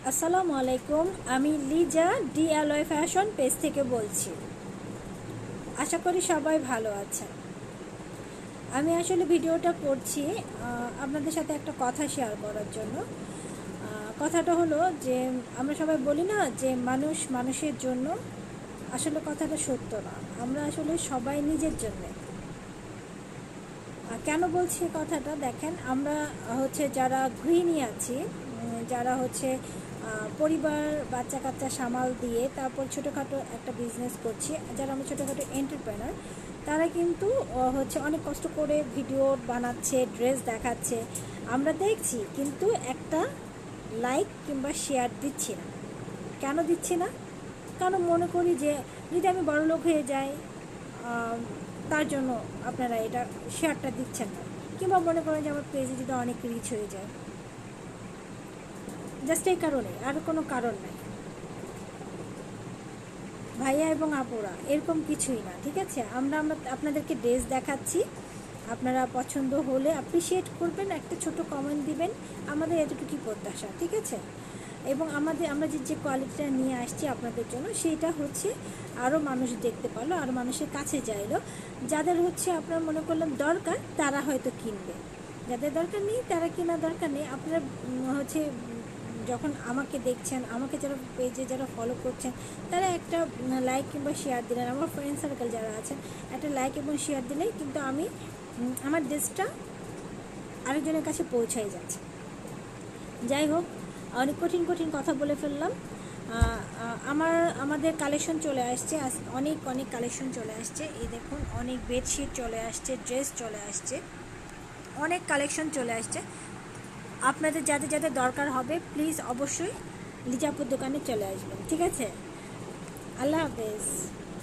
আসসালামু আলাইকুম। আমি লিজা ডিএলওয়াই ফ্যাশন পেজ থেকে বলছি। আশা করি সবাই ভালো আছেন। আমি আসলে ভিডিওটা করছি আপনাদের সাথে একটা কথা শেয়ার করার জন্য। কথাটা হলো যে আমরা সবাই বলি না যে মানুষ মানুষের জন্য, আসলে কথাটা সত্য না। আমরা আসলে সবাই নিজের জন্য। কেন বলছি কথাটা দেখেন, আমরা যারা গৃহিণী আছি, যারা পরিবার বাচ্চা কাচ্চা সামাল দিয়ে তারপর ছোটোখাটো একটা বিজনেস করছি, যারা আমরা ছোটোখাটো এন্টারপ্রেনার, তারা কিন্তু অনেক কষ্ট করে ভিডিও বানাচ্ছে, ড্রেস দেখাচ্ছে, আমরা দেখছি, কিন্তু একটা লাইক কিংবা শেয়ার দিচ্ছি না। কেন দিচ্ছি না? কারণ মনে করি যে যদি আমি বড়লোক হয়ে যাই, তার জন্য আপনারা এটা শেয়ারটা দিচ্ছেন না, কিংবা মনে করেন যে আমার পেজে যদি অনেক রিচ হয়ে যায়, জাস্ট এই কারণে, আর কোনো কারণ নাই ভাইয়া এবং আপুরা, এরকম কিছুই না। ঠিক আছে, আমরা আপনাদেরকে ড্রেস দেখাচ্ছি, আপনারা পছন্দ হলে অ্যাপ্রিসিয়েট করবেন, একটা ছোট কমেন্ট দিবেন, আমাদের এতটুকুই প্রত্যাশা। ঠিক আছে, এবং আমরা যে কোয়ালিটিটা নিয়ে আসছি আপনাদের জন্য, সেইটা আরও মানুষ দেখতে পারলো, আরও মানুষের কাছে যাইলো। যাদের আপনারা মনে করলেন দরকার, তারা হয়তো কিনবে, যাদের দরকার নেই তারা কেনার দরকার নেই। আপনারা যখন আমাকে দেখছেন, আমাকে যারা পেজে যারা ফলো করছেন, তারা একটা লাইক কিংবা শেয়ার দিলেন, আমার ফ্রেন্ড সার্কেল যারা আছেন, একটা লাইক এবং শেয়ার দিলেই কিন্তু আমি আমার ড্রেসটা আরেকজনের কাছে পৌঁছাই যাচ্ছে। যাই হোক, অনেক কঠিন কঠিন কথা বলে ফেললাম। আমাদের কালেকশন চলে আসছে, অনেক কালেকশন চলে আসছে। এই দেখুন, অনেক বেডশিট চলে আসছে, ড্রেস চলে আসছে, অনেক কালেকশন চলে আসছে। আপনাদের যাদের যাদের দরকার হবে, প্লিজ অবশ্যই লিজাপুর দোকানে চলে আসবেন। ঠিক আছে, আল্লাহ হাফেজ।